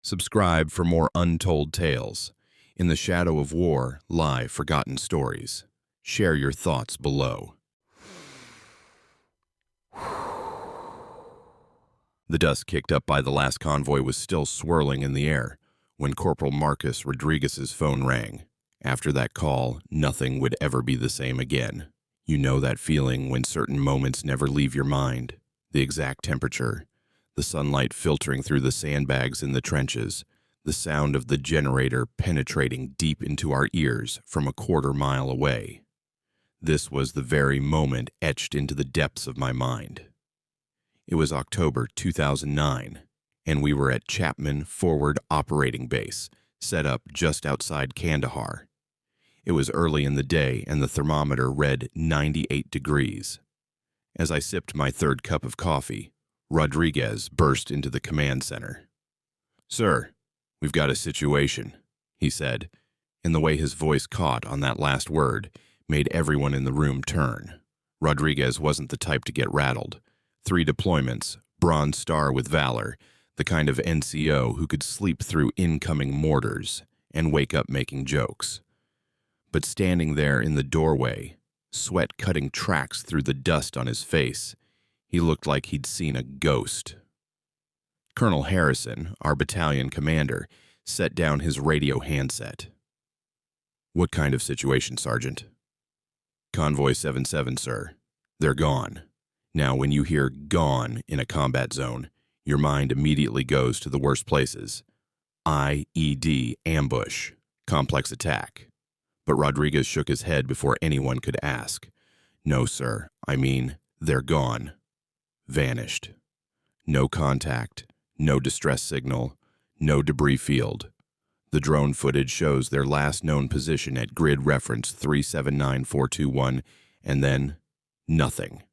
Subscribe for more untold tales. In the shadow of war lie forgotten stories. Share your thoughts below. The dust kicked up by the last convoy was still swirling in the air when Corporal Marcus Rodriguez's phone rang. After that call, nothing would ever be the same again. You know that feeling when certain moments never leave your mind. The exact temperature, the sunlight filtering through the sandbags in the trenches, the sound of the generator penetrating deep into our ears from a quarter-mile away. This was the very moment etched into the depths of my mind. It was October 2009, and we were at Chapman Forward Operating Base, set up just outside Kandahar. It was early in the day, and the thermometer read 98 degrees. As I sipped my third cup of coffee, Rodriguez burst into the command center. "Sir, we've got a situation," he said, and the way his voice caught on that last word made everyone in the room turn. Rodriguez wasn't the type to get rattled. 3 deployments, Bronze Star with valor, the kind of NCO who could sleep through incoming mortars and wake up making jokes. But standing there in the doorway, sweat cutting tracks through the dust on his face, he looked like he'd seen a ghost. Colonel Harrison, our battalion commander, set down his radio handset. "What kind of situation, Sergeant?" "Convoy 7-7, sir. They're gone." Now, when you hear "gone" in a combat zone, your mind immediately goes to the worst places. IED, ambush, complex attack. But Rodriguez shook his head before anyone could ask. "No, sir. I mean, they're gone. Vanished. No contact, no distress signal, no debris field. The drone footage shows their last known position at grid reference 379421, and then nothing."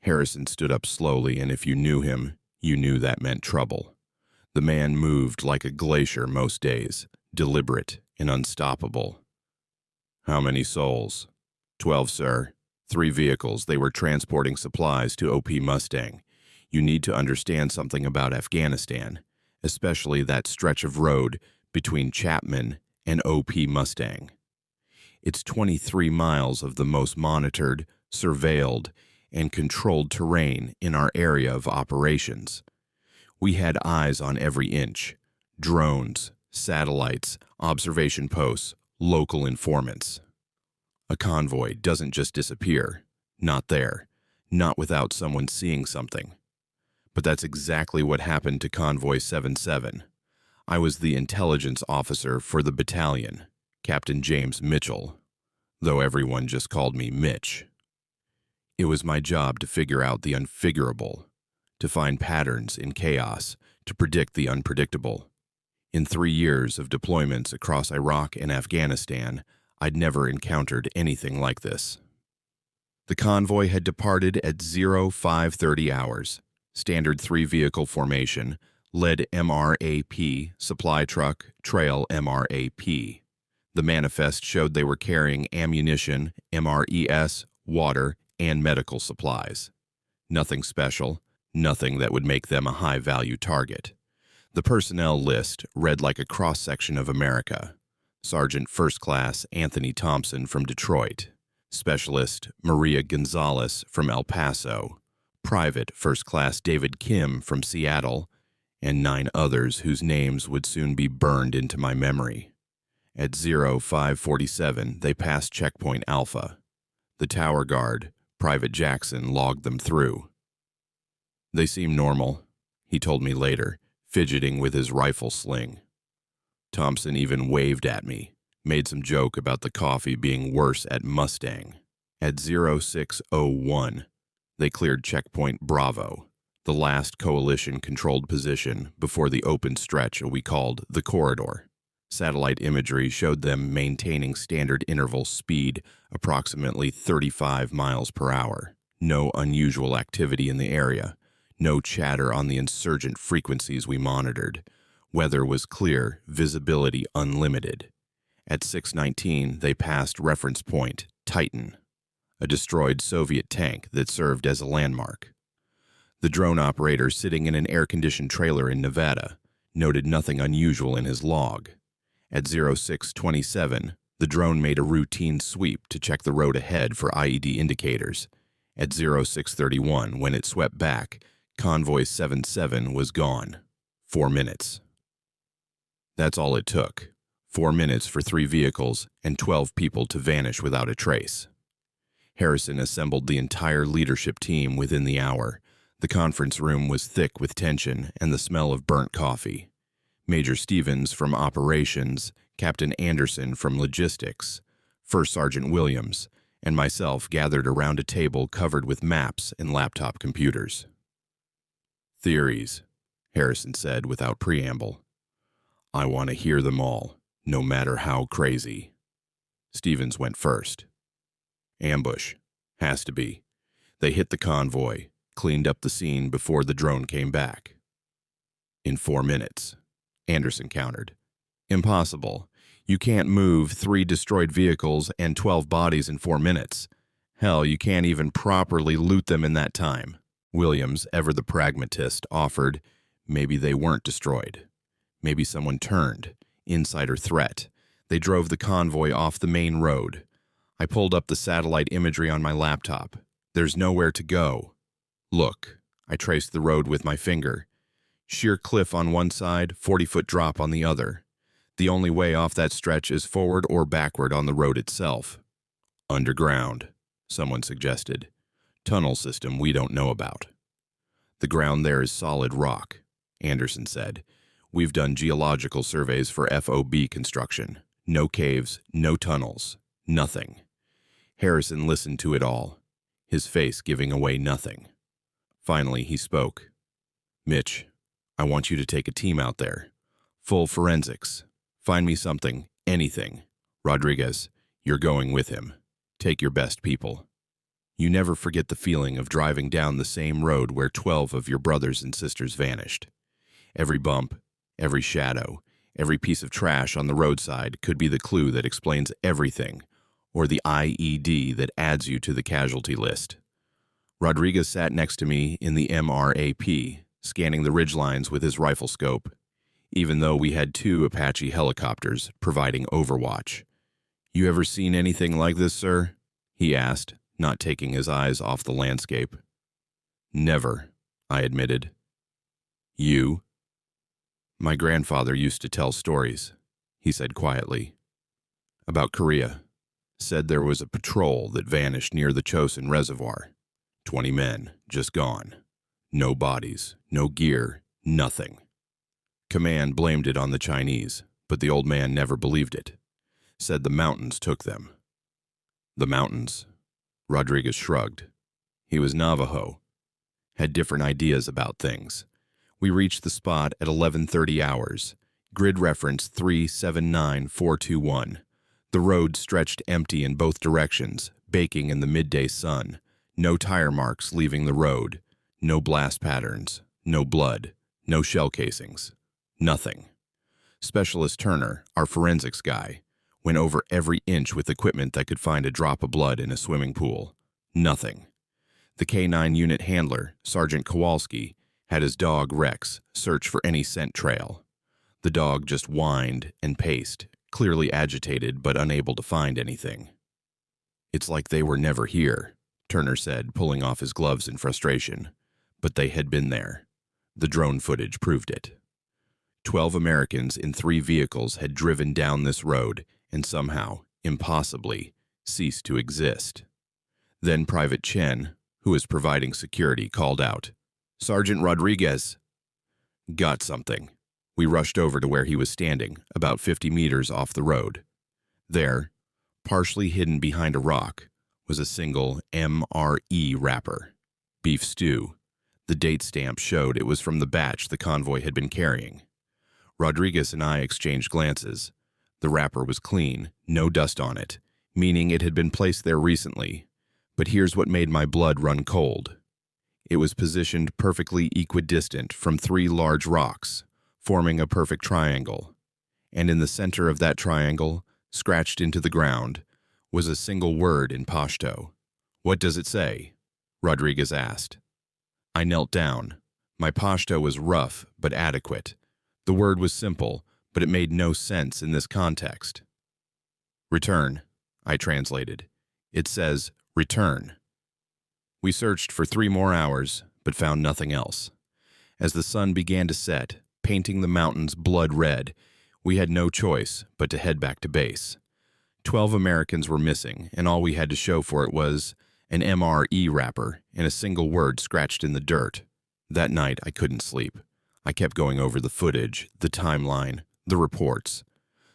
Harrison stood up slowly, and if you knew him, you knew that meant trouble. The man moved like a glacier most days, deliberate and unstoppable. "How many souls?" 12, sir. 3 vehicles. They were transporting supplies to OP Mustang. You need to understand something about Afghanistan, especially that stretch of road between Chapman and OP Mustang. It's 23 miles of the most monitored, surveilled, and controlled terrain in our area of operations. We had eyes on every inch. Drones, satellites, observation posts, local informants. A convoy doesn't just disappear. Not there. Not without someone seeing something. But that's exactly what happened to Convoy 7-7. I was the intelligence officer for the battalion, Captain James Mitchell, though everyone just called me Mitch. It was my job to figure out the unfigurable, to find patterns in chaos, to predict the unpredictable. In 3 years of deployments across Iraq and Afghanistan, I'd never encountered anything like this. The convoy had departed at 0530 hours, standard 3-vehicle formation, led MRAP, supply truck, trail MRAP. The manifest showed they were carrying ammunition, MRES, water, and medical supplies. Nothing special, nothing that would make them a high-value target. The personnel list read like a cross-section of America. Sergeant First Class Anthony Thompson from Detroit, Specialist Maria Gonzalez from El Paso, Private First Class David Kim from Seattle, and 9 others whose names would soon be burned into my memory. At 0547, they passed Checkpoint Alpha. The tower guard, Private Jackson, logged them through. "They seem normal," he told me later, fidgeting with his rifle sling. Thompson even waved at me, made some joke about the coffee being worse at Mustang. At 0601, they cleared Checkpoint Bravo, the last coalition-controlled position before the open stretch we called the corridor. Satellite imagery showed them maintaining standard interval speed approximately 35 miles per hour. No unusual activity in the area. No chatter on the insurgent frequencies we monitored. Weather was clear, visibility unlimited. At 6:19, they passed reference point Titan, a destroyed Soviet tank that served as a landmark. The drone operator sitting in an air-conditioned trailer in Nevada, noted nothing unusual in his log. At 0627, the drone made a routine sweep to check the road ahead for IED indicators. At 0631, when it swept back, Convoy 7-7 was gone. 4 minutes. That's all it took. 4 minutes for 3 vehicles and 12 people to vanish without a trace. Harrison assembled the entire leadership team within the hour. The conference room was thick with tension and the smell of burnt coffee. Major Stevens from operations, Captain Anderson from logistics, First Sergeant Williams, and myself gathered around a table covered with maps and laptop computers. "Theories," Harrison said without preamble. "I want to hear them all, no matter how crazy." Stevens went first. "Ambush. Has to be. They hit the convoy, cleaned up the scene before the drone came back." "In 4 minutes," Anderson countered. "Impossible. You can't move 3 destroyed vehicles and 12 bodies in 4 minutes. Hell, you can't even properly loot them in that time." Williams, ever the pragmatist, offered, "Maybe they weren't destroyed. Maybe someone turned. Insider threat. They drove the convoy off the main road." I pulled up the satellite imagery on my laptop. "There's nowhere to go. Look." I traced the road with my finger. Sheer cliff on one side, 40-foot drop on the other. The only way off that stretch is forward or backward on the road itself. "Underground," someone suggested. "Tunnel system we don't know about." "The ground there is solid rock," Anderson said. "We've done geological surveys for FOB construction. No caves, no tunnels, nothing." Harrison listened to it all, his face giving away nothing. Finally, he spoke. "Mitch, I want you to take a team out there. Full forensics. Find me something, anything. Rodriguez, you're going with him. Take your best people. You never forget the feeling of driving down the same road where 12 of your brothers and sisters vanished. Every bump, every shadow, every piece of trash on the roadside could be the clue that explains everything, or the IED that adds you to the casualty list." Rodriguez sat next to me in the MRAP, scanning the ridgelines with his rifle scope, even though we had 2 Apache helicopters providing overwatch. "You ever seen anything like this, sir?" he asked, not taking his eyes off the landscape. "Never," I admitted. "You?" "My grandfather used to tell stories," he said quietly. "About Korea. Said there was a patrol that vanished near the Chosin Reservoir. 20 men, just gone. No bodies, no gear, nothing. Command blamed it on the Chinese, but the old man never believed it. Said the mountains took them." "The mountains?" Rodriguez shrugged. He was Navajo. Had different ideas about things. We reached the spot at 11:30 hours. Grid reference 379421. The road stretched empty in both directions, baking in the midday sun. No tire marks leaving the road. No blast patterns. No blood. No shell casings. Nothing. Specialist Turner, our forensics guy, went over every inch with equipment that could find a drop of blood in a swimming pool. Nothing. The K-9 unit handler, Sergeant Kowalski, had his dog Rex search for any scent trail. The dog just whined and paced, clearly agitated but unable to find anything. "It's like they were never here," Turner said, pulling off his gloves in frustration. But they had been there. The drone footage proved it. 12 Americans in 3 vehicles had driven down this road and somehow, impossibly, ceased to exist. Then Private Chen, who was providing security, called out, "Sergeant Rodriguez!" "Got something." We rushed over to where he was standing, about 50 meters off the road. There, partially hidden behind a rock, was a single MRE wrapper. Beef stew. The date stamp showed it was from the batch the convoy had been carrying. Rodriguez and I exchanged glances. The wrapper was clean, no dust on it, meaning it had been placed there recently. But here's what made my blood run cold. It was positioned perfectly equidistant from 3 large rocks, forming a perfect triangle. And in the center of that triangle, scratched into the ground, was a single word in Pashto. "What does it say?" Rodriguez asked. I knelt down. My Pashto was rough but adequate. The word was simple, but it made no sense in this context. Return, I translated. It says, return. We searched for 3 more hours, but found nothing else. As the sun began to set, painting the mountains blood red, we had no choice but to head back to base. 12 Americans were missing, and all we had to show for it was an MRE wrapper and a single word scratched in the dirt. That night, I couldn't sleep. I kept going over the footage, the timeline, the reports.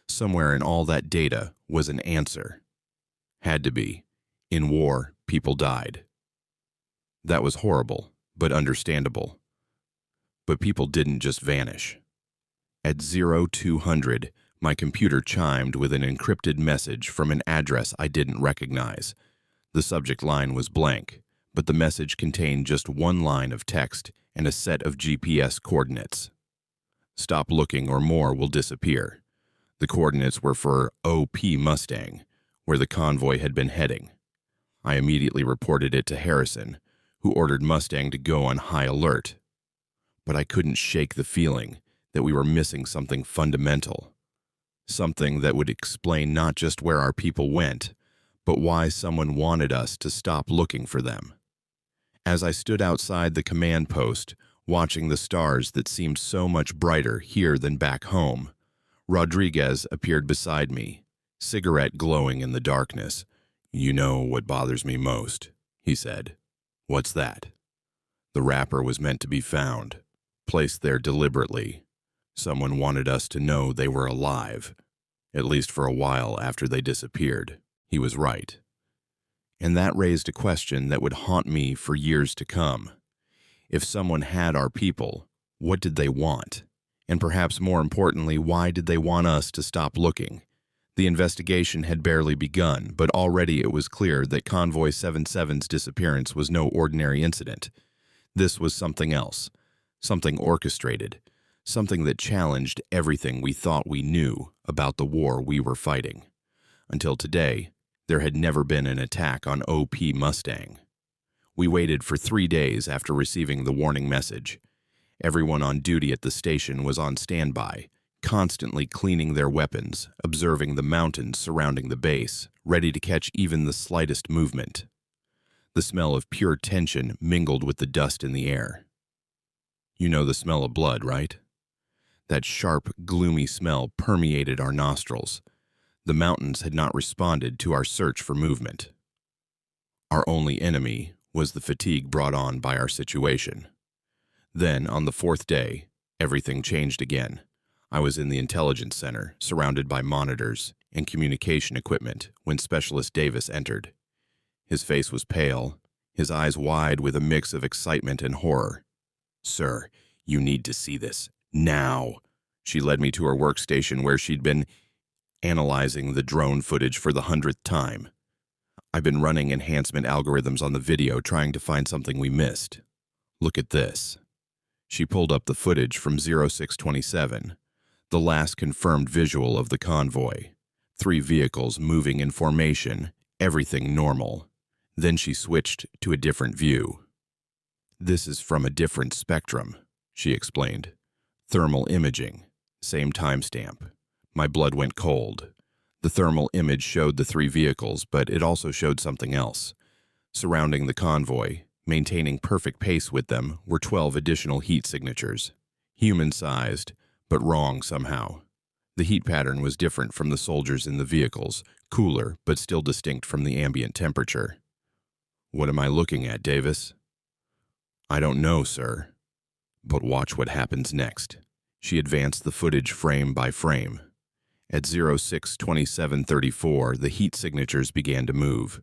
Somewhere in all that data was an answer. Had to be. In war, people died. That was horrible, but understandable. But people didn't just vanish. At 0200, my computer chimed with an encrypted message from an address I didn't recognize. The subject line was blank, but the message contained just one line of text and a set of GPS coordinates. Stop looking or more will disappear. The coordinates were for OP Mustang, where the convoy had been heading. I immediately reported it to Harrison, who ordered Mustang to go on high alert. But I couldn't shake the feeling that we were missing something fundamental. Something that would explain not just where our people went, but why someone wanted us to stop looking for them. As I stood outside the command post, watching the stars that seemed so much brighter here than back home, Rodriguez appeared beside me, cigarette glowing in the darkness. "You know what bothers me most," he said. "What's that?" The wrapper was meant to be found, placed there deliberately. Someone wanted us to know they were alive, at least for a while after they disappeared. He was right. And that raised a question that would haunt me for years to come. If someone had our people, what did they want? And perhaps more importantly, why did they want us to stop looking? The investigation had barely begun, but already it was clear that Convoy 7-Seven's disappearance was no ordinary incident. This was something else, something orchestrated, something that challenged everything we thought we knew about the war we were fighting. Until today, there had never been an attack on OP Mustang. We waited for 3 days after receiving the warning message. Everyone on duty at the station was on standby, constantly cleaning their weapons, observing the mountains surrounding the base, ready to catch even the slightest movement. The smell of pure tension mingled with the dust in the air. You know the smell of blood, right? That sharp, gloomy smell permeated our nostrils. The mountains had not responded to our search for movement. Our only enemy was the fatigue brought on by our situation. Then, on the 4th day, everything changed again. I was in the intelligence center, surrounded by monitors and communication equipment, when Specialist Davis entered. His face was pale, his eyes wide with a mix of excitement and horror. "Sir, you need to see this. Now." She led me to her workstation where she'd been analyzing the drone footage for the 100th time. "I've been running enhancement algorithms on the video trying to find something we missed. Look at this." She pulled up the footage from 0627, the last confirmed visual of the convoy. 3 vehicles moving in formation, everything normal. Then she switched to a different view. "This is from a different spectrum," she explained. "Thermal imaging, same timestamp." My blood went cold. The thermal image showed the 3 vehicles, but it also showed something else. Surrounding the convoy, maintaining perfect pace with them, were 12 additional heat signatures. Human-sized, but wrong somehow. The heat pattern was different from the soldiers in the vehicles, cooler, but still distinct from the ambient temperature. "What am I looking at, Davis?" "I don't know, sir. But watch what happens next." She advanced the footage frame by frame. At 062734, the heat signatures began to move.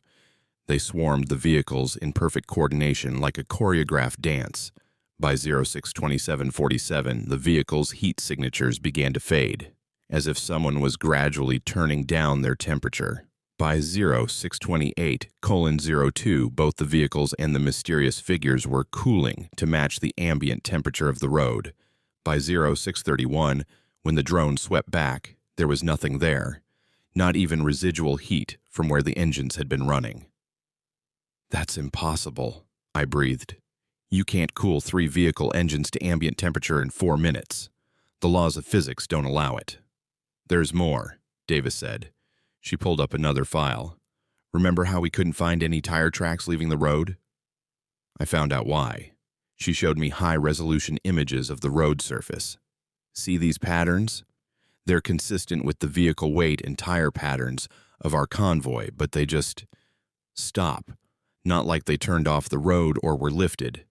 They swarmed the vehicles in perfect coordination like a choreographed dance. By 062747, the vehicles' heat signatures began to fade, as if someone was gradually turning down their temperature. By 0628:02, both the vehicles and the mysterious figures were cooling to match the ambient temperature of the road. By 0631, when the drone swept back, there was nothing there, not even residual heat from where the engines had been running. "That's impossible," I breathed. "You can't cool 3 vehicle engines to ambient temperature in 4 minutes. The laws of physics don't allow it. There's more, Davis said. She pulled up another file. Remember how we couldn't find any tire tracks leaving the road? I found out why. She showed me high-resolution images of the road surface. See these patterns? They're consistent with the vehicle weight and tire patterns of our convoy, but they just stop. Not like they turned off the road or were lifted.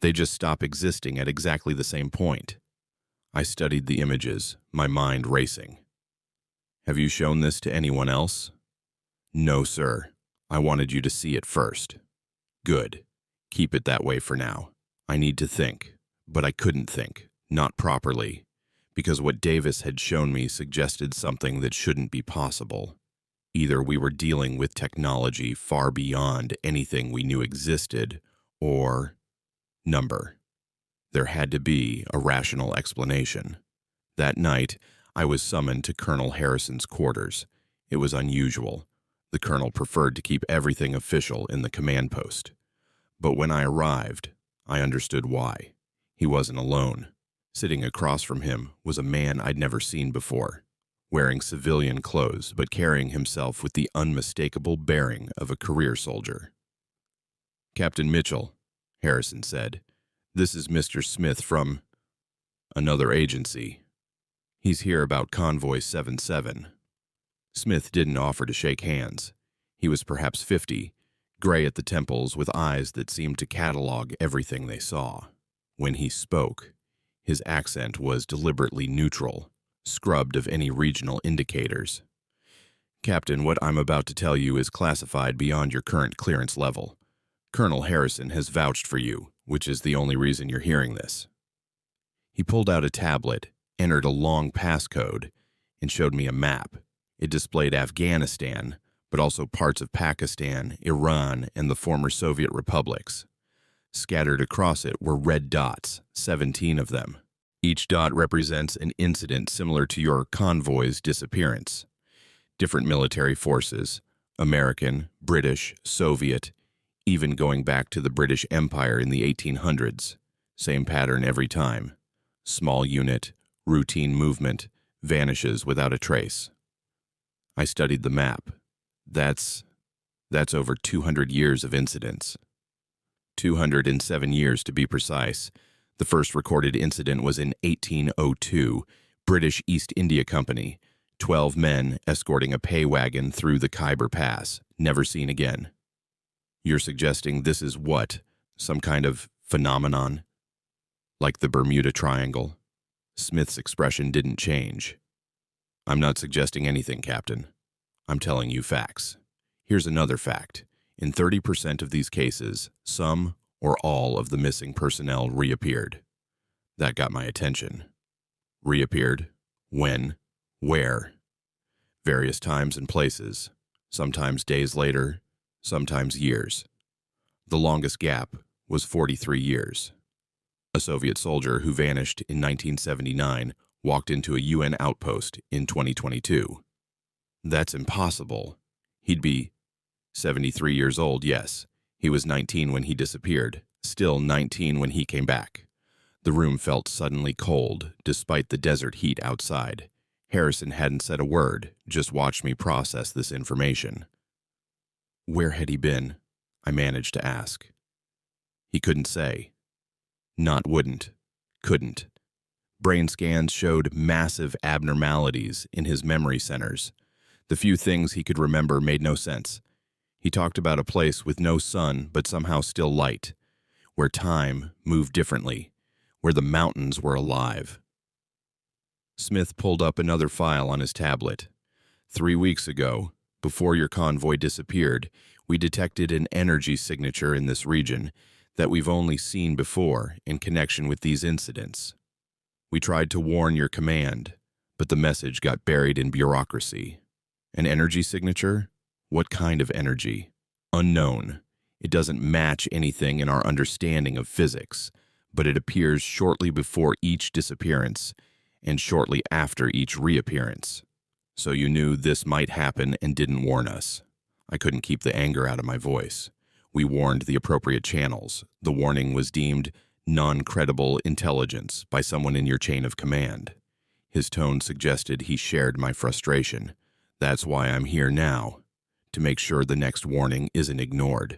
They just stop existing at exactly the same point. I studied the images, my mind racing. Have you shown this to anyone else? No, sir. I wanted you to see it first. Good. Keep it that way for now. I need to think, but I couldn't think, not properly, because what Davis had shown me suggested something that shouldn't be possible. Either we were dealing with technology far beyond anything we knew existed, or number. There had to be a rational explanation. That night, I was summoned to Colonel Harrison's quarters. It was unusual. The colonel preferred to keep everything official in the command post. But when I arrived, I understood why. He wasn't alone. Sitting across from him was a man I'd never seen before, wearing civilian clothes but carrying himself with the unmistakable bearing of a career soldier. "Captain Mitchell," Harrison said, "this is Mr. Smith from another agency. He's here about Convoy 7-7. Smith didn't offer to shake hands. He was perhaps 50, gray at the temples with eyes that seemed to catalog everything they saw. When he spoke, his accent was deliberately neutral, scrubbed of any regional indicators. "Captain, what I'm about to tell you is classified beyond your current clearance level. Colonel Harrison has vouched for you, which is the only reason you're hearing this." He pulled out a tablet, entered a long passcode, and showed me a map. It displayed Afghanistan, but also parts of Pakistan, Iran, and the former Soviet republics. Scattered across it were red dots, 17 of them. Each dot represents an incident similar to your convoy's disappearance. Different military forces, American, British, Soviet, even going back to the British Empire in the 1800s. Same pattern every time. Small unit, routine movement, vanishes without a trace. I studied the map. That's over 200 years of incidents. 207 years to be precise. The first recorded incident was in 1802, British East India Company, 12 men escorting a pay wagon through the Khyber Pass, never seen again. You're suggesting this is what? Some kind of phenomenon? Like the Bermuda Triangle? Smith's expression didn't change. "I'm not suggesting anything, Captain. I'm telling you facts. Here's another fact. In 30% of these cases, some or all of the missing personnel reappeared. That got my attention. Reappeared? When? Where? Various times and places. Sometimes days later, sometimes years. The longest gap was 43 years. A Soviet soldier who vanished in 1979 walked into a UN outpost in 2022. That's impossible. He'd be 73 years old, yes. He was 19 when he disappeared, still 19 when he came back. The room felt suddenly cold, despite the desert heat outside. Harrison hadn't said a word, just watched me process this information. Where had he been? I managed to ask. He couldn't say. Not wouldn't. Couldn't. Brain scans showed massive abnormalities in his memory centers. The few things he could remember made no sense. He talked about a place with no sun but somehow still light, where time moved differently, where the mountains were alive. Smith pulled up another file on his tablet. 3 weeks ago, before your convoy disappeared, we detected an energy signature in this region that we've only seen before in connection with these incidents. We tried to warn your command, but the message got buried in bureaucracy. An energy signature? What kind of energy? Unknown. It doesn't match anything in our understanding of physics, but it appears shortly before each disappearance and shortly after each reappearance. So you knew this might happen and didn't warn us. I couldn't keep the anger out of my voice. We warned the appropriate channels. The warning was deemed non-credible intelligence by someone in your chain of command. His tone suggested he shared my frustration. That's why I'm here now, to make sure the next warning isn't ignored.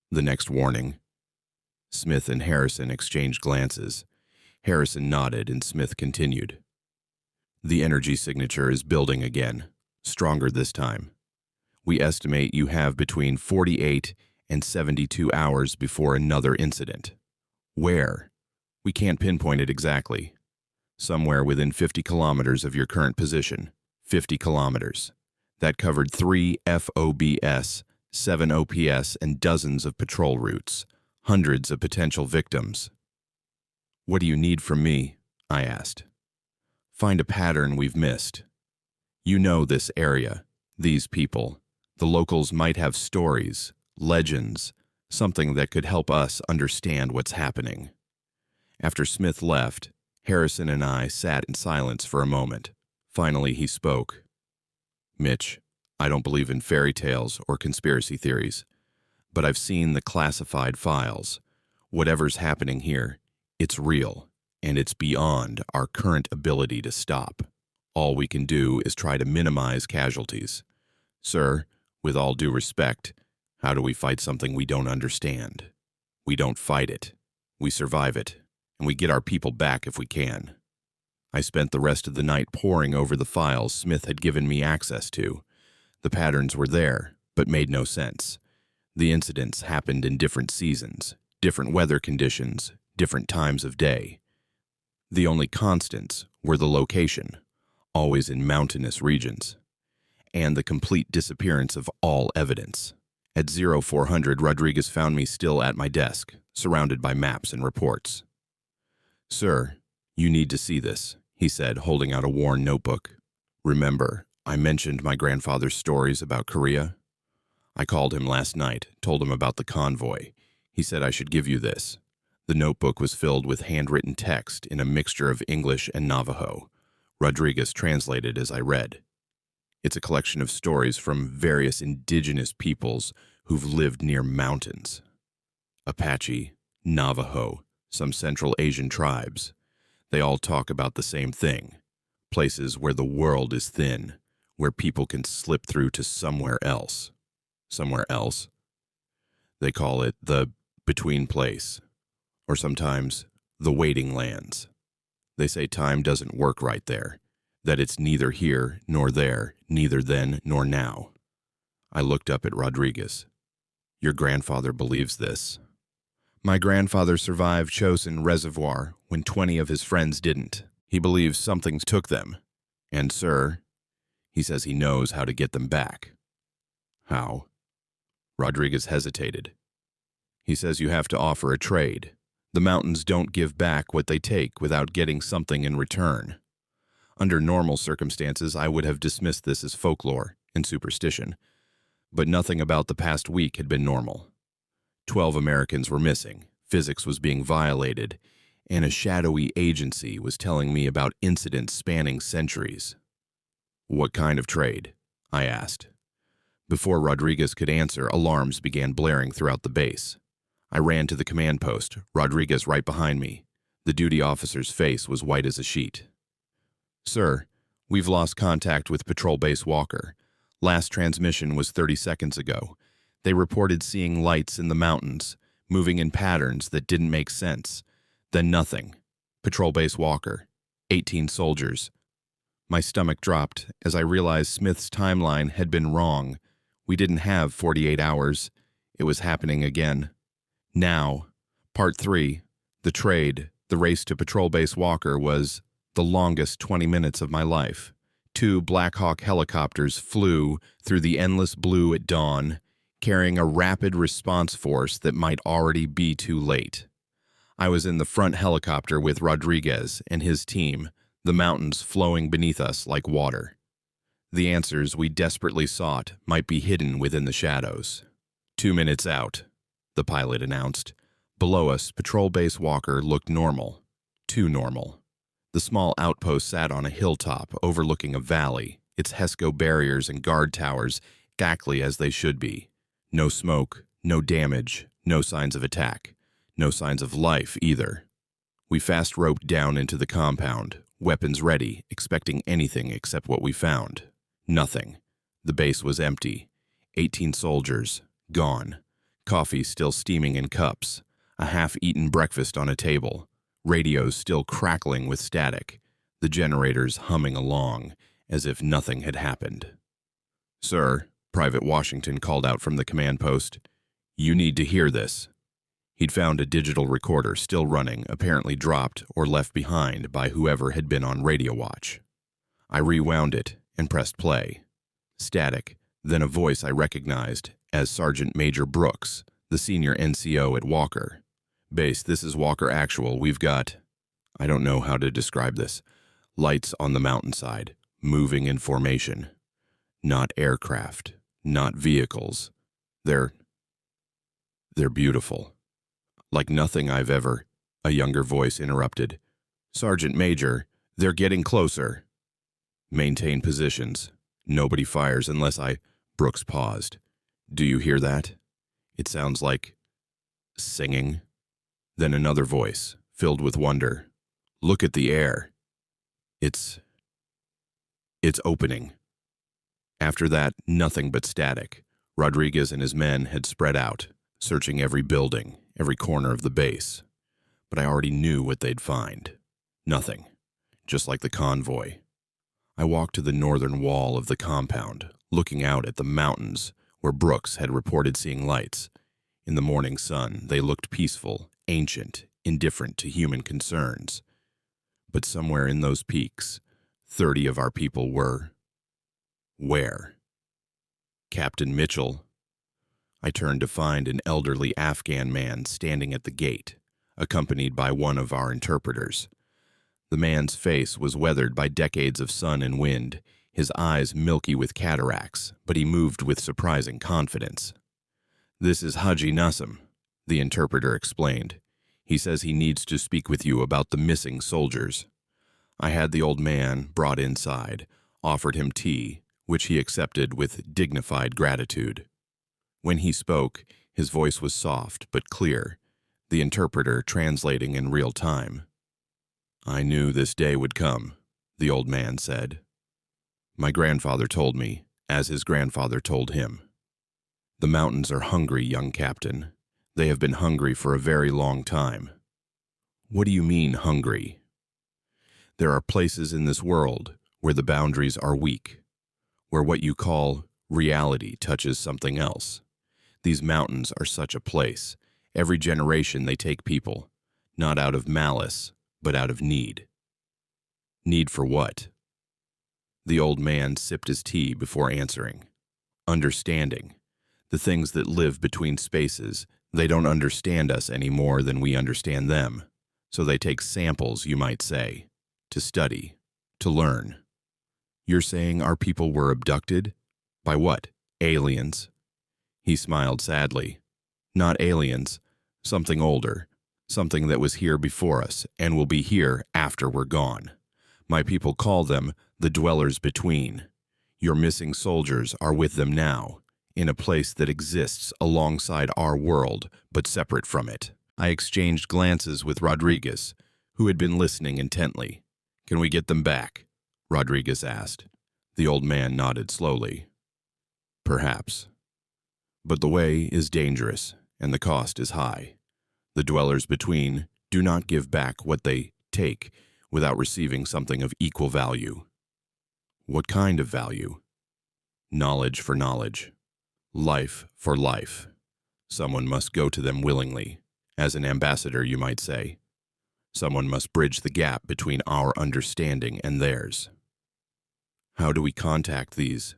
The next warning? Smith and Harrison exchanged glances. Harrison nodded and Smith continued. The energy signature is building again, stronger this time. We estimate you have between 48 and 72 hours before another incident. Where? We can't pinpoint it exactly. Somewhere within 50 kilometers of your current position. 50 kilometers. That covered 3 FOBS, 7 OPS, and dozens of patrol routes. Hundreds of potential victims. What do you need from me? I asked. Find a pattern we've missed. You know this area, these people. The locals might have stories, legends, something that could help us understand what's happening. After Smith left, Harrison and I sat in silence for a moment. Finally, he spoke. Mitch, I don't believe in fairy tales or conspiracy theories, but I've seen the classified files. Whatever's happening here, it's real, and it's beyond our current ability to stop. All we can do is try to minimize casualties. Sir, with all due respect, how do we fight something we don't understand? We don't fight it. We survive it, and we get our people back if we can. I spent the rest of the night poring over the files Smith had given me access to. The patterns were there, but made no sense. The incidents happened in different seasons, different weather conditions, different times of day. The only constants were the location, always in mountainous regions, and the complete disappearance of all evidence. At 0400, Rodriguez found me still at my desk, surrounded by maps and reports. Sir, you need to see this, he said, holding out a worn notebook. Remember, I mentioned my grandfather's stories about Korea? I called him last night, told him about the convoy. He said I should give you this. The notebook was filled with handwritten text in a mixture of English and Navajo. Rodriguez translated as I read. It's a collection of stories from various indigenous peoples who've lived near mountains. Apache, Navajo, some Central Asian tribes. They all talk about the same thing. Places where the world is thin, where people can slip through to somewhere else. Somewhere else? They call it the between place, or sometimes the waiting lands. They say time doesn't work right there, that it's neither here nor there, neither then nor now. I looked up at Rodriguez. Your grandfather believes this. My grandfather survived Chosin Reservoir when 20 of his friends didn't. He believes something took them. And, sir, he says he knows how to get them back. How? Rodriguez hesitated. He says you have to offer a trade. The mountains don't give back what they take without getting something in return. Under normal circumstances, I would have dismissed this as folklore and superstition. But nothing about the past week had been normal. 12 Americans were missing, physics was being violated, and a shadowy agency was telling me about incidents spanning centuries. What kind of trade? I asked. Before Rodriguez could answer, alarms began blaring throughout the base. I ran to the command post, Rodriguez right behind me. The duty officer's face was white as a sheet. Sir, we've lost contact with Patrol Base Walker. Last transmission was 30 seconds ago. They reported seeing lights in the mountains, moving in patterns that didn't make sense. Then nothing. Patrol Base Walker. 18 soldiers. My stomach dropped as I realized Smith's timeline had been wrong. We didn't have 48 hours. It was happening again. Now, Part 3, the trade, the race to Patrol Base Walker was the longest 20 minutes of my life. 2 Black Hawk helicopters flew through the endless blue at dawn, carrying a rapid response force that might already be too late. I was in the front helicopter with Rodriguez and his team, the mountains flowing beneath us like water. The answers we desperately sought might be hidden within the shadows. 2 minutes out, the pilot announced. Below us, Patrol Base Walker looked normal. Too normal. The small outpost sat on a hilltop overlooking a valley, its HESCO barriers and guard towers exactly as they should be. No smoke, no damage, no signs of attack. No signs of life either. We fast roped down into the compound, Weapons ready, expecting anything except what we found. Nothing. The base was empty. 18 soldiers, gone. Coffee still steaming in cups. A half-eaten breakfast on a table. Radios still crackling with static. The generators humming along, as if nothing had happened. "Sir," Private Washington called out from the command post, "you need to hear this." He'd found a digital recorder still running, apparently dropped or left behind by whoever had been on radio watch. I rewound it and pressed play. Static, then a voice I recognized as Sergeant Major Brooks, the senior NCO at Walker. "Base, this is Walker Actual. We've got—" I don't know how to describe this. Lights on the mountainside, moving in formation. Not aircraft, not vehicles. They're beautiful. Like nothing I've ever—" A younger voice interrupted. "Sergeant Major, they're getting closer." "Maintain positions. Nobody fires unless I—" Brooks paused. "Do you hear that? It sounds like singing." Then another voice, filled with wonder. "Look at the air. It's opening." After that, nothing but static. Rodriguez and his men had spread out, searching every building, every corner of the base. But I already knew what they'd find. Nothing. Just like the convoy. I walked to the northern wall of the compound, looking out at the mountains where Brooks had reported seeing lights. In the morning sun, they looked peaceful, ancient, indifferent to human concerns. But somewhere in those peaks, 30 of our people were— where? "Captain Mitchell." I turned to find an elderly Afghan man standing at the gate, accompanied by one of our interpreters. The man's face was weathered by decades of sun and wind, his eyes milky with cataracts, but he moved with surprising confidence. "This is Haji Nassim," the interpreter explained. "He says he needs to speak with you about the missing soldiers." I had the old man brought inside, offered him tea, which he accepted with dignified gratitude. When he spoke, his voice was soft but clear, the interpreter translating in real time. "I knew this day would come," the old man said. "My grandfather told me, as his grandfather told him. The mountains are hungry, young captain. They have been hungry for a very long time." "What do you mean, hungry?" "There are places in this world where the boundaries are weak, where what you call reality touches something else. These mountains are such a place. Every generation they take people, not out of malice, but out of need." "Need for what?" The old man sipped his tea before answering. "Understanding. The things that live between spaces, they don't understand us any more than we understand them. So they take samples, you might say, to study, to learn." "You're saying our people were abducted? By what? Aliens?" He smiled sadly. "Not aliens. Something older. Something that was here before us and will be here after we're gone. My people call them the dwellers between. Your missing soldiers are with them now, in a place that exists alongside our world, but separate from it." I exchanged glances with Rodriguez, who had been listening intently. "Can we get them back?" Rodriguez asked. The old man nodded slowly. "Perhaps. But the way is dangerous, and the cost is high. The dwellers between do not give back what they take without receiving something of equal value." "What kind of value?" "Knowledge for knowledge. Life for life. Someone must go to them willingly, as an ambassador, you might say. Someone must bridge the gap between our understanding and theirs." "How do we contact these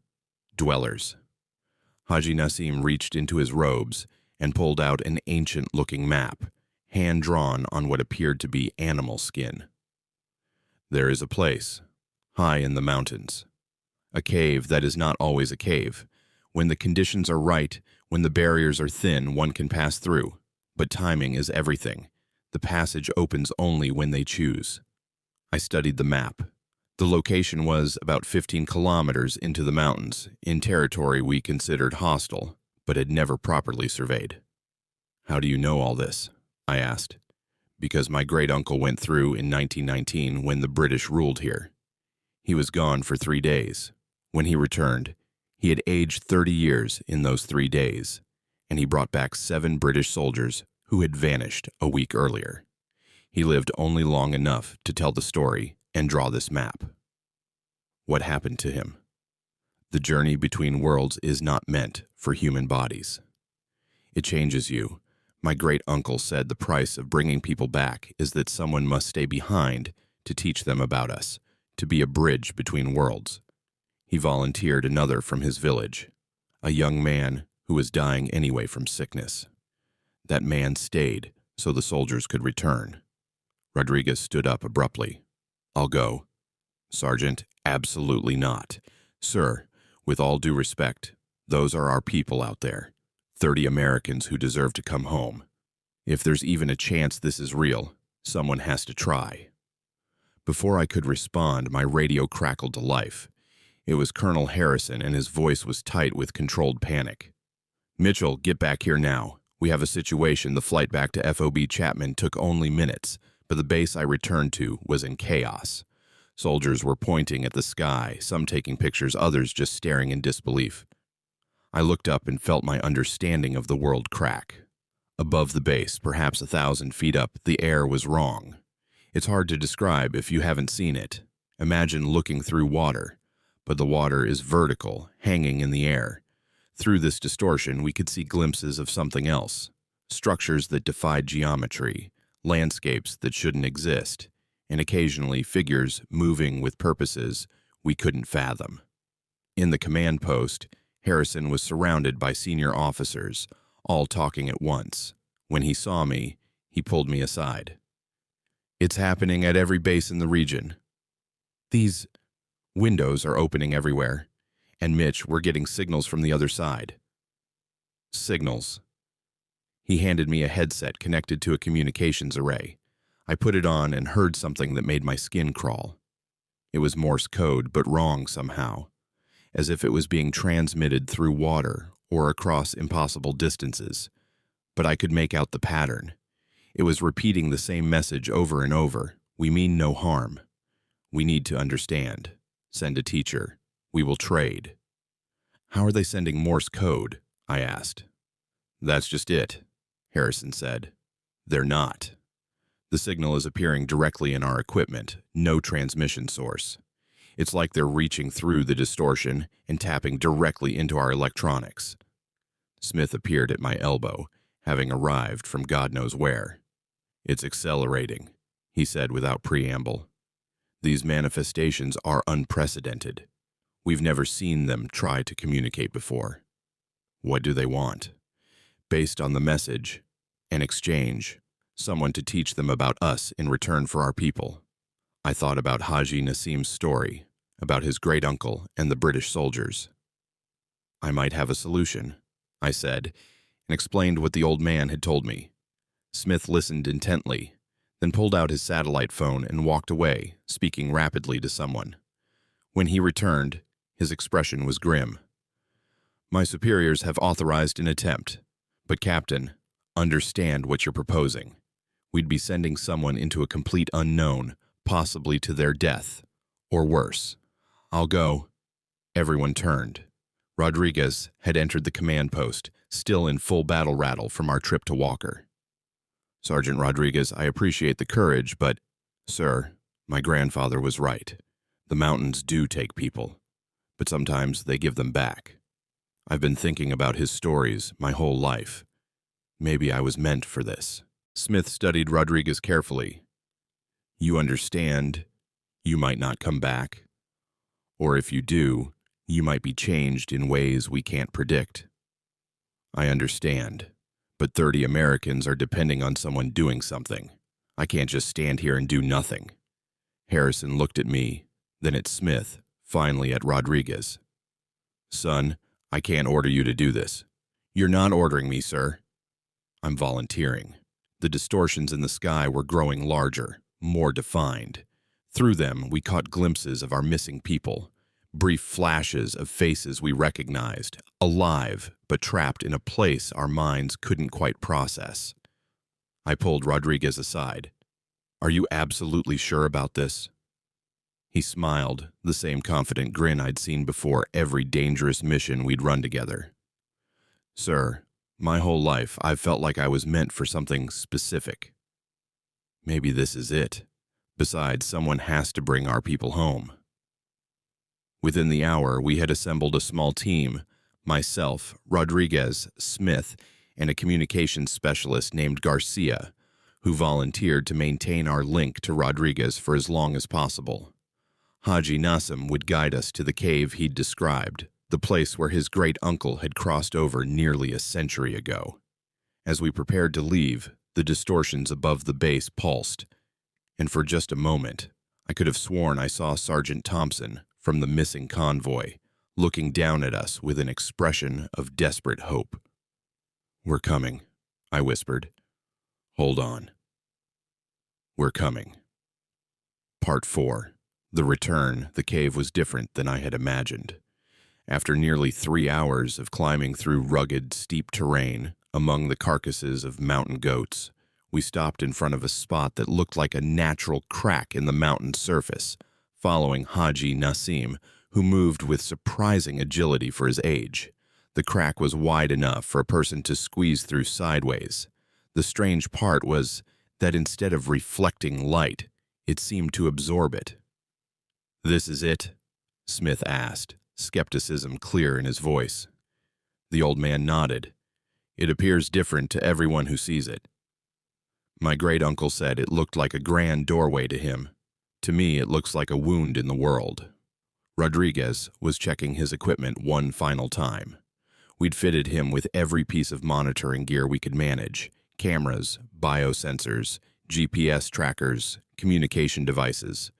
dwellers?" Haji Nassim reached into his robes and pulled out an ancient-looking map, hand-drawn on what appeared to be animal skin. "There is a place, high in the mountains. A cave that is not always a cave. When the conditions are right, when the barriers are thin, one can pass through. But timing is everything. The passage opens only when they choose." I studied the map. The location was about 15 kilometers into the mountains, in territory we considered hostile, but had never properly surveyed. "How do you know all this?" I asked. Because my great-uncle went through in 1919 when the British ruled here. He was gone for 3 days. When he returned, he had aged 30 years in those 3 days, and he brought back 7 British soldiers who had vanished a week earlier. He lived only long enough to tell the story and draw this map. What happened to him? The journey between worlds is not meant for human bodies. It changes you. My great-uncle said the price of bringing people back is that someone must stay behind to teach them about us, to be a bridge between worlds. He volunteered another from his village, a young man who was dying anyway from sickness. That man stayed so the soldiers could return. Rodriguez stood up abruptly. "I'll go." "Sergeant, absolutely not. Sir, with all due respect, those are our people out there. 30 Americans who deserve to come home. If there's even a chance this is real, someone has to try." Before I could respond, my radio crackled to life. It was Colonel Harrison, and his voice was tight with controlled panic. "Mitchell, get back here now. We have a situation. The flight back to FOB Chapman took only minutes, but the base I returned to was in chaos. Soldiers were pointing at the sky, some taking pictures, others just staring in disbelief. I looked up and felt my understanding of the world crack. Above the base, perhaps 1,000 feet up, the air was wrong. It's hard to describe if you haven't seen it. Imagine looking through water, but the water is vertical, hanging in the air. Through this distortion, we could see glimpses of something else, structures that defied geometry, landscapes that shouldn't exist, and occasionally figures moving with purposes we couldn't fathom. In the command post, Harrison was surrounded by senior officers, all talking at once. When he saw me, he pulled me aside. "It's happening at every base in the region. These windows are opening everywhere. And Mitch, we're getting signals from the other side." "Signals." He handed me a headset connected to a communications array. I put it on and heard something that made my skin crawl. It was Morse code, but wrong somehow, as if it was being transmitted through water or across impossible distances. But I could make out the pattern. It was repeating the same message over and over. "We mean no harm. We need to understand. Send a teacher. We will trade." "How are they sending Morse code?" I asked. "That's just it," Harrison said. "They're not. The signal is appearing directly in our equipment, no transmission source. It's like they're reaching through the distortion and tapping directly into our electronics." Smith appeared at my elbow, having arrived from God knows where. "It's accelerating," he said without preamble. "These manifestations are unprecedented. We've never seen them try to communicate before." "What do they want?" "Based on the message, an exchange, someone to teach them about us in return for our people." I thought about Haji Nassim's story, about his great-uncle and the British soldiers. "I might have a solution," I said, and explained what the old man had told me. Smith listened intently, then pulled out his satellite phone and walked away, speaking rapidly to someone. When he returned, his expression was grim. "My superiors have authorized an attempt, but Captain, understand what you're proposing. We'd be sending someone into a complete unknown, possibly to their death, or worse. I'll go." Everyone turned. Rodriguez had entered the command post, still in full battle rattle from our trip to Walker. "Sergeant Rodriguez, I appreciate the courage, but..." "Sir, my grandfather was right. The mountains do take people, but sometimes they give them back. I've been thinking about his stories my whole life. Maybe I was meant for this." Smith studied Rodriguez carefully. "You understand, you might not come back. Or if you do, you might be changed in ways we can't predict." "I understand, but 30 Americans are depending on someone doing something. I can't just stand here and do nothing." Harrison looked at me, then at Smith, finally at Rodriguez. "Son, I can't order you to do this." "You're not ordering me, sir." "I'm volunteering." The distortions in the sky were growing larger, more defined. Through them, we caught glimpses of our missing people, brief flashes of faces we recognized, alive but trapped in a place our minds couldn't quite process. I pulled Rodriguez aside. Are you absolutely sure about this? He smiled, the same confident grin I'd seen before every dangerous mission we'd run together. Sir, my whole life I've felt like I was meant for something specific. Maybe this is it. Besides, someone has to bring our people home. Within the hour, we had assembled a small team, myself, Rodriguez, Smith, and a communications specialist named Garcia, who volunteered to maintain our link to Rodriguez for as long as possible. Haji Nassim would guide us to the cave he'd described, the place where his great-uncle had crossed over nearly a century ago. As we prepared to leave, the distortions above the base pulsed, and for just a moment, I could have sworn I saw Sergeant Thompson from the missing convoy, looking down at us with an expression of desperate hope. "We're coming," I whispered. "Hold on. We're coming." Part 4. The return. The cave was different than I had imagined. After nearly 3 hours of climbing through rugged, steep terrain, among the carcasses of mountain goats, we stopped in front of a spot that looked like a natural crack in the mountain surface, following Haji Nassim, who moved with surprising agility for his age. The crack was wide enough for a person to squeeze through sideways. The strange part was that instead of reflecting light, it seemed to absorb it. "This is it?" Smith asked, skepticism clear in his voice. The old man nodded. "It appears different to everyone who sees it." My great-uncle said it looked like a grand doorway to him. To me, it looks like a wound in the world. Rodriguez was checking his equipment one final time. We'd fitted him with every piece of monitoring gear we could manage: cameras, biosensors, GPS trackers, communication devices.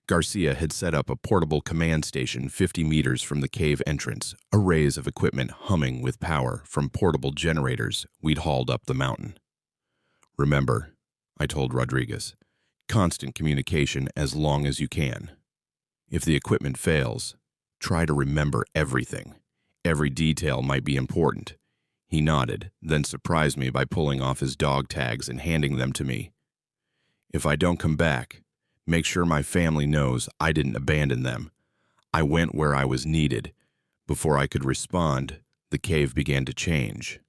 Garcia had set up a portable command station 50 meters from the cave entrance, arrays of equipment humming with power from portable generators we'd hauled up the mountain. "Remember," I told Rodriguez, "constant communication as long as you can. If the equipment fails, try to remember everything. Every detail might be important." He nodded, then surprised me by pulling off his dog tags and handing them to me. "If I don't come back, make sure my family knows I didn't abandon them. I went where I was needed." Before I could respond, the cave began to change.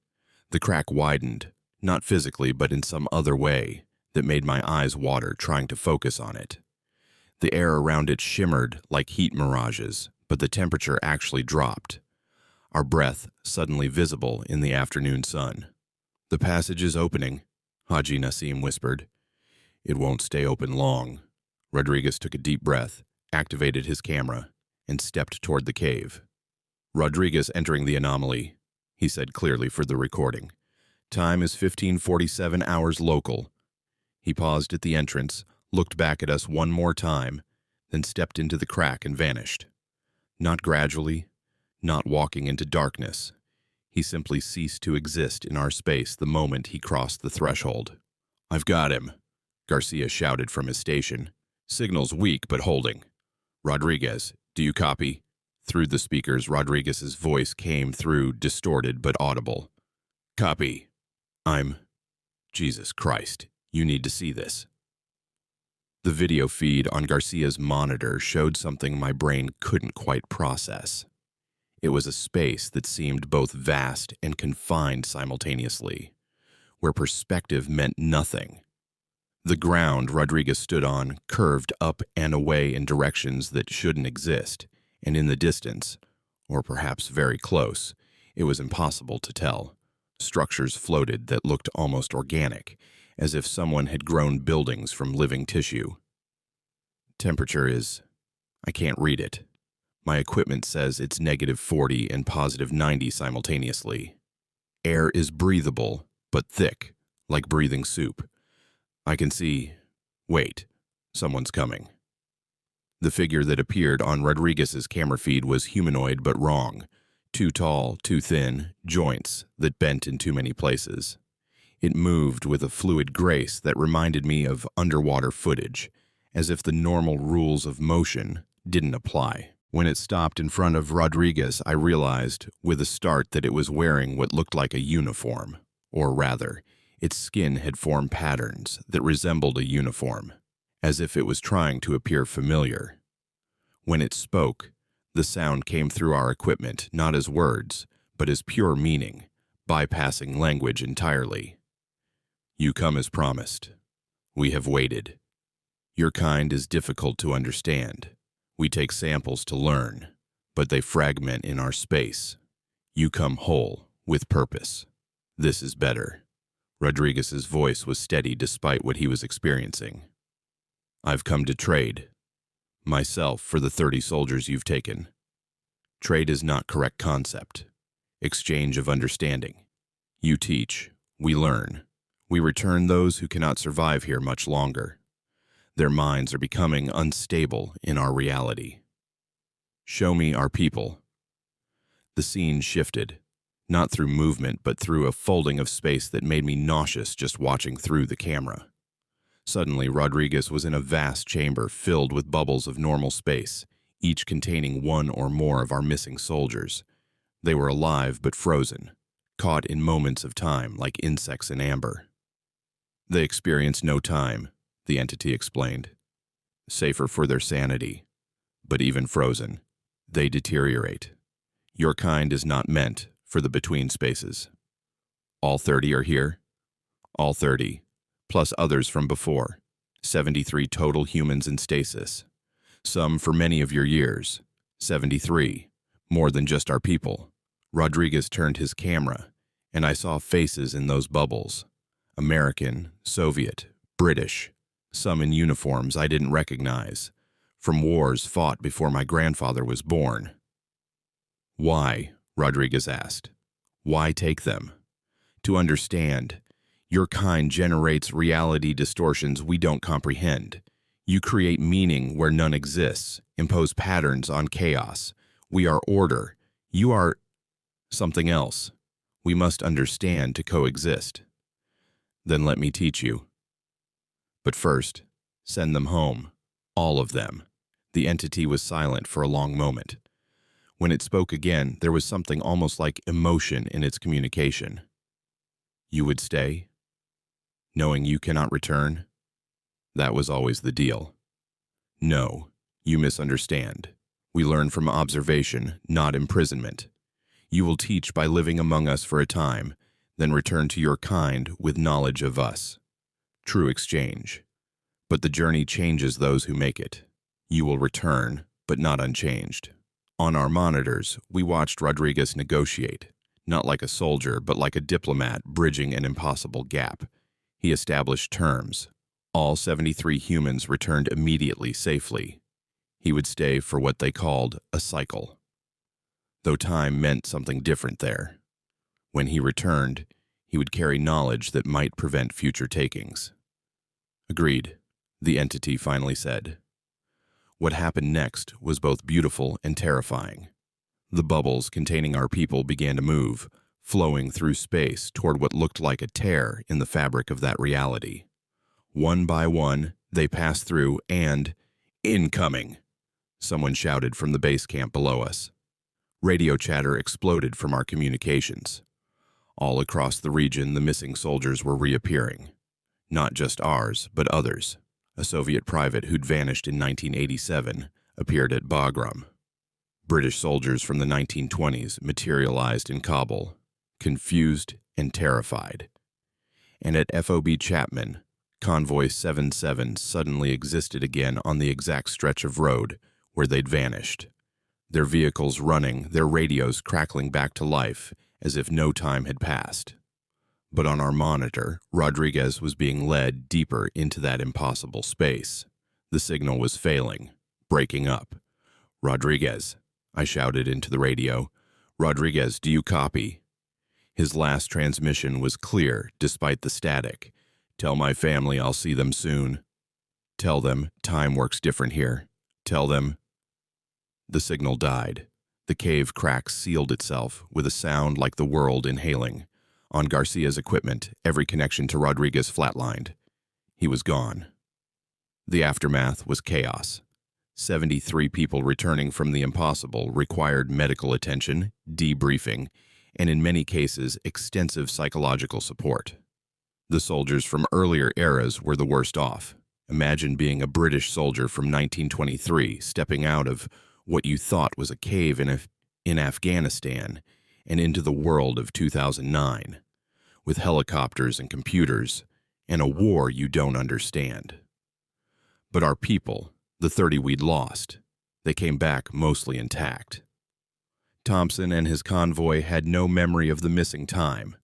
The crack widened, not physically but in some other way that made my eyes water trying to focus on it. The air around it shimmered like heat mirages, but the temperature actually dropped. Our breath suddenly visible in the afternoon sun. "The passage is opening," Haji Nassim whispered. "It won't stay open long." Rodriguez took a deep breath, activated his camera, and stepped toward the cave. "Rodriguez entering the anomaly," he said clearly for the recording. "Time is 15:47 hours local." He paused at the entrance, looked back at us one more time, then stepped into the crack and vanished. Not gradually, not walking into darkness. He simply ceased to exist in our space the moment he crossed the threshold. "I've got him," Garcia shouted from his station. "Signal's weak but holding. Rodriguez, do you copy?" Through the speakers, Rodriguez's voice came through, distorted but audible. "Copy. Jesus Christ, you need to see this." The video feed on Garcia's monitor showed something my brain couldn't quite process. It was a space that seemed both vast and confined simultaneously, where perspective meant nothing. The ground Rodriguez stood on curved up and away in directions that shouldn't exist, and in the distance, or perhaps very close, it was impossible to tell. Structures floated that looked almost organic, as if someone had grown buildings from living tissue. Temperature is... I can't read it. My equipment says it's -40 and +90 simultaneously. Air is breathable, but thick, like breathing soup. I can see... Wait, someone's coming. The figure that appeared on Rodriguez's camera feed was humanoid but wrong. Too tall, too thin, joints that bent in too many places. It moved with a fluid grace that reminded me of underwater footage, as if the normal rules of motion didn't apply. When it stopped in front of Rodriguez, I realized, with a start, that it was wearing what looked like a uniform. Or rather, Its skin had formed patterns that resembled a uniform, as if it was trying to appear familiar. When it spoke, the sound came through our equipment not as words, but as pure meaning, bypassing language entirely. You come as promised. We have waited. Your kind is difficult to understand. We take samples to learn, but they fragment in our space. You come whole, with purpose. This is better. Rodriguez's voice was steady despite what he was experiencing. I've come to trade. Myself for the 30 soldiers you've taken. Trade is not correct concept. Exchange of understanding. You teach, we learn. We return those who cannot survive here much longer. Their minds are becoming unstable in our reality. Show me our people. The scene shifted, not through movement, but through a folding of space that made me nauseous just watching through the camera. Suddenly, Rodriguez was in a vast chamber filled with bubbles of normal space, each containing one or more of our missing soldiers. They were alive but frozen, caught in moments of time like insects in amber. They experience no time, the entity explained. Safer for their sanity, but even frozen, they deteriorate. Your kind is not meant for the between spaces. All 30 are here? All 30, plus others from before. 73 total humans in stasis. Some for many of your years. 73, more than just our people. Rodriguez turned his camera, and I saw faces in those bubbles. American, Soviet, British, some in uniforms I didn't recognize, from wars fought before my grandfather was born. Why? Rodriguez asked. Why take them? To understand, your kind generates reality distortions we don't comprehend. You create meaning where none exists, impose patterns on chaos. We are order. You are something else. We must understand to coexist. Then let me teach you. But first, send them home. All of them. The entity was silent for a long moment. When it spoke again, there was something almost like emotion in its communication. You would stay? Knowing you cannot return? That was always the deal. No, you misunderstand. We learn from observation, not imprisonment. You will teach by living among us for a time, then return to your kind with knowledge of us. True exchange. But the journey changes those who make it. You will return, but not unchanged. On our monitors, we watched Rodriguez negotiate, not like a soldier, but like a diplomat bridging an impossible gap. He established terms. All 73 humans returned immediately safely. He would stay for what they called a cycle. Though time meant something different there. When he returned, he would carry knowledge that might prevent future takings. Agreed, the entity finally said. What happened next was both beautiful and terrifying. The bubbles containing our people began to move, flowing through space toward what looked like a tear in the fabric of that reality. One by one, they passed through and, incoming! Someone shouted from the base camp below us. Radio chatter exploded from our communications. All across the region, the missing soldiers were reappearing. Not just ours, but others. A Soviet private who'd vanished in 1987 appeared at Bagram. British soldiers from the 1920s materialized in Kabul, confused and terrified. And at FOB Chapman, Convoy 7-7 suddenly existed again on the exact stretch of road where they'd vanished. Their vehicles running, their radios crackling back to life as if no time had passed. But on our monitor, Rodriguez was being led deeper into that impossible space. The signal was failing, breaking up. Rodriguez, I shouted into the radio. Rodriguez, do you copy? His last transmission was clear despite the static. Tell my family I'll see them soon. Tell them time works different here. Tell them. The signal died. The cave crack sealed itself with a sound like the world inhaling. On Garcia's equipment, every connection to Rodriguez flatlined. He was gone. The aftermath was chaos. 73 people returning from the impossible required medical attention, debriefing, and in many cases, extensive psychological support. The soldiers from earlier eras were the worst off. Imagine being a British soldier from 1923 stepping out of what you thought was a cave in Afghanistan and into the world of 2009, with helicopters and computers and a war you don't understand. But our people, the 30 we'd lost, they came back mostly intact. Thompson and his convoy had no memory of the missing time.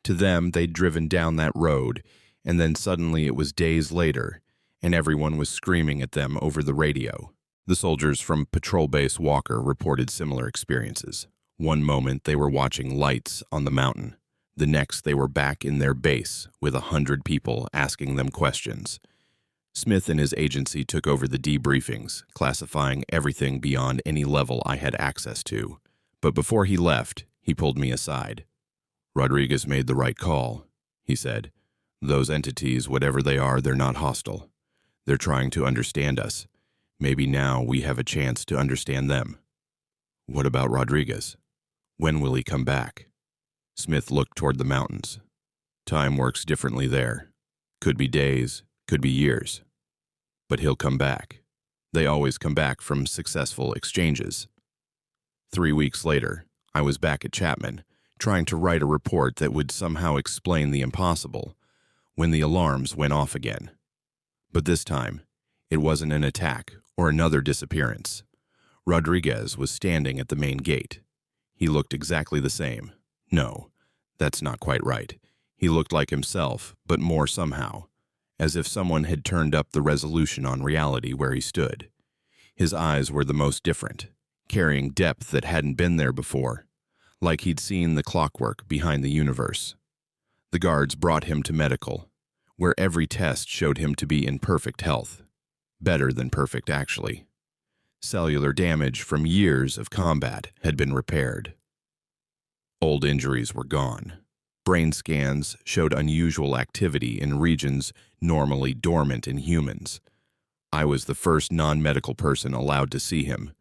To them, they'd driven down that road, and then suddenly it was days later, and everyone was screaming at them over the radio. The soldiers from Patrol Base Walker reported similar experiences. One moment they were watching lights on the mountain. The next they were back in their base with 100 people asking them questions. Smith and his agency took over the debriefings, classifying everything beyond any level I had access to. But before he left, he pulled me aside. "Rodriguez made the right call," he said. "Those entities, whatever they are, they're not hostile. They're trying to understand us. Maybe now we have a chance to understand them." "What about Rodriguez? When will he come back?" Smith looked toward the mountains. "Time works differently there. Could be days, could be years. But he'll come back. They always come back from successful exchanges." 3 weeks later, I was back at Chapman, trying to write a report that would somehow explain the impossible, when the alarms went off again. But this time, it wasn't an attack or another disappearance. Rodriguez was standing at the main gate. He looked exactly the same. No, that's not quite right. He looked like himself, but more somehow, as if someone had turned up the resolution on reality where he stood. His eyes were the most different, carrying depth that hadn't been there before, like he'd seen the clockwork behind the universe. The guards brought him to medical, where every test showed him to be in perfect health. Better than perfect, actually. Cellular damage from years of combat had been repaired. Old injuries were gone. Brain scans showed unusual activity in regions normally dormant in humans. I was the first non-medical person allowed to see him.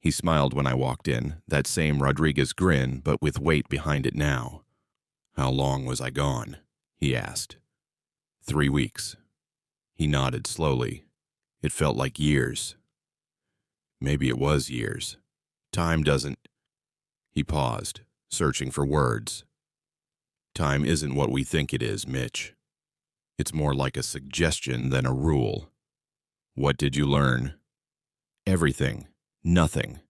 He smiled when I walked in, that same Rodriguez grin, but with weight behind it now. "How long was I gone?" he asked. 3 weeks. He nodded slowly. It felt like years. Maybe it was years. Time doesn't... He paused, searching for words. "Time isn't what we think it is, Mitch. It's more like a suggestion than a rule." "What did you learn?" "Everything. Nothing.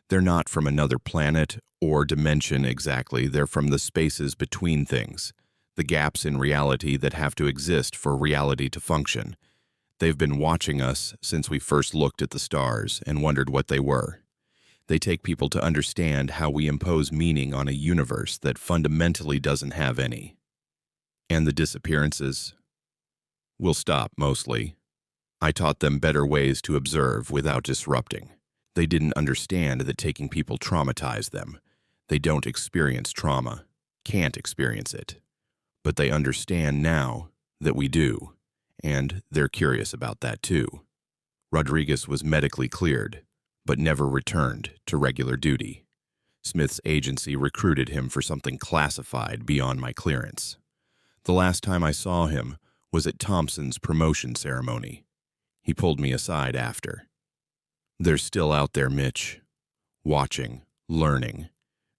They're not from another planet or dimension exactly. They're from the spaces between things, the gaps in reality that have to exist for reality to function. They've been watching us since we first looked at the stars and wondered what they were. They take people to understand how we impose meaning on a universe that fundamentally doesn't have any." "And the disappearances?" "Will stop, mostly. I taught them better ways to observe without disrupting. They didn't understand that taking people traumatized them. They don't experience trauma, can't experience it. But they understand now that we do, and they're curious about that too." Rodriguez was medically cleared, but never returned to regular duty. Smith's agency recruited him for something classified beyond my clearance. The last time I saw him was at Thompson's promotion ceremony. He pulled me aside after. "They're still out there, Mitch. Watching, learning.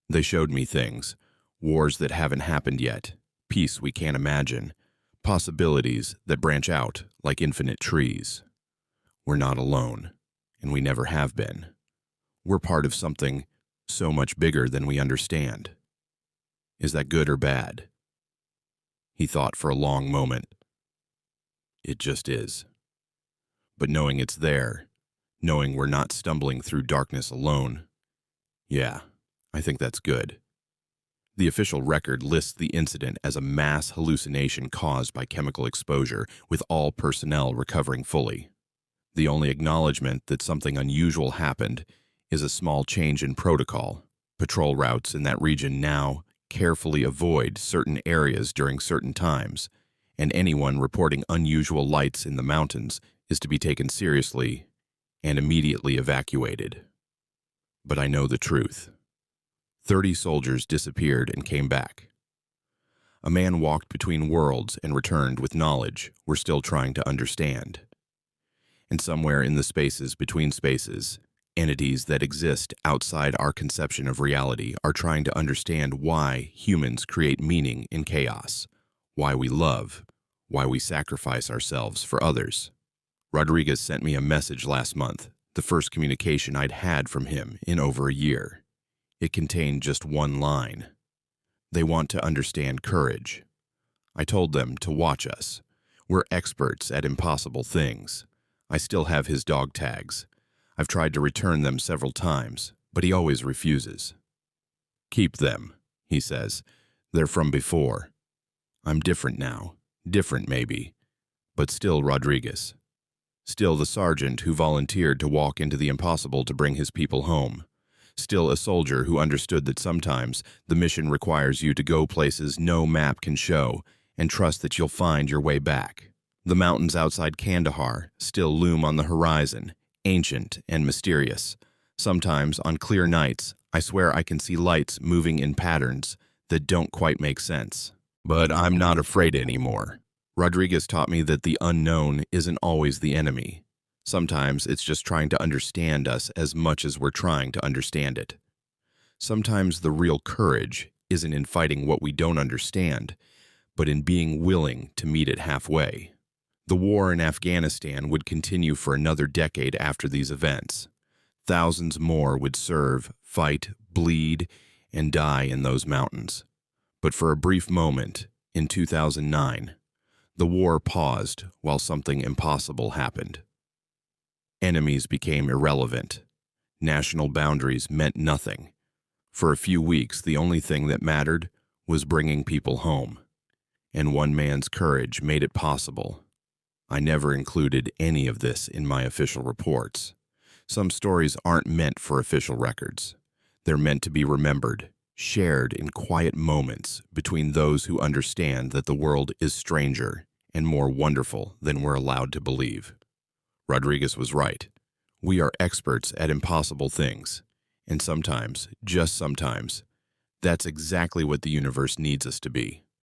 They showed me things. Wars that haven't happened yet. Peace we can't imagine. Possibilities that branch out like infinite trees. We're not alone, and we never have been. We're part of something so much bigger than we understand. Is that good or bad?" He thought for a long moment. "It just is. But knowing it's there, knowing we're not stumbling through darkness alone, yeah, I think that's good." The official record lists the incident as a mass hallucination caused by chemical exposure, with all personnel recovering fully. The only acknowledgement that something unusual happened is a small change in protocol. Patrol routes in that region now carefully avoid certain areas during certain times, and anyone reporting unusual lights in the mountains is to be taken seriously and immediately evacuated. But I know the truth. 30 soldiers disappeared and came back. A man walked between worlds and returned with knowledge we're still trying to understand. And somewhere in the spaces between spaces, entities that exist outside our conception of reality are trying to understand why humans create meaning in chaos, why we love, why we sacrifice ourselves for others. Rodriguez sent me a message last month, the first communication I'd had from him in over a year. It contained just one line. They want to understand courage. I told them to watch us. We're experts at impossible things. I still have his dog tags. I've tried to return them several times, but he always refuses. Keep them, he says. They're from before. I'm different now. Different, maybe. But still Rodriguez. Still the sergeant who volunteered to walk into the impossible to bring his people home. Still a soldier who understood that sometimes the mission requires you to go places no map can show and trust that you'll find your way back. The mountains outside Kandahar still loom on the horizon, ancient and mysterious. Sometimes, on clear nights, I swear I can see lights moving in patterns that don't quite make sense. But I'm not afraid anymore. Rodriguez taught me that the unknown isn't always the enemy. Sometimes it's just trying to understand us as much as we're trying to understand it. Sometimes the real courage isn't in fighting what we don't understand, but in being willing to meet it halfway. The war in Afghanistan would continue for another decade after these events. Thousands more would serve, fight, bleed, and die in those mountains. But for a brief moment, in 2009, the war paused while something impossible happened. Enemies became irrelevant. National boundaries meant nothing. For a few weeks, the only thing that mattered was bringing people home. And one man's courage made it possible. I never included any of this in my official reports. Some stories aren't meant for official records. They're meant to be remembered, shared in quiet moments between those who understand that the world is stranger and more wonderful than we're allowed to believe. Rodriguez was right. We are experts at impossible things. And sometimes, just sometimes, that's exactly what the universe needs us to be.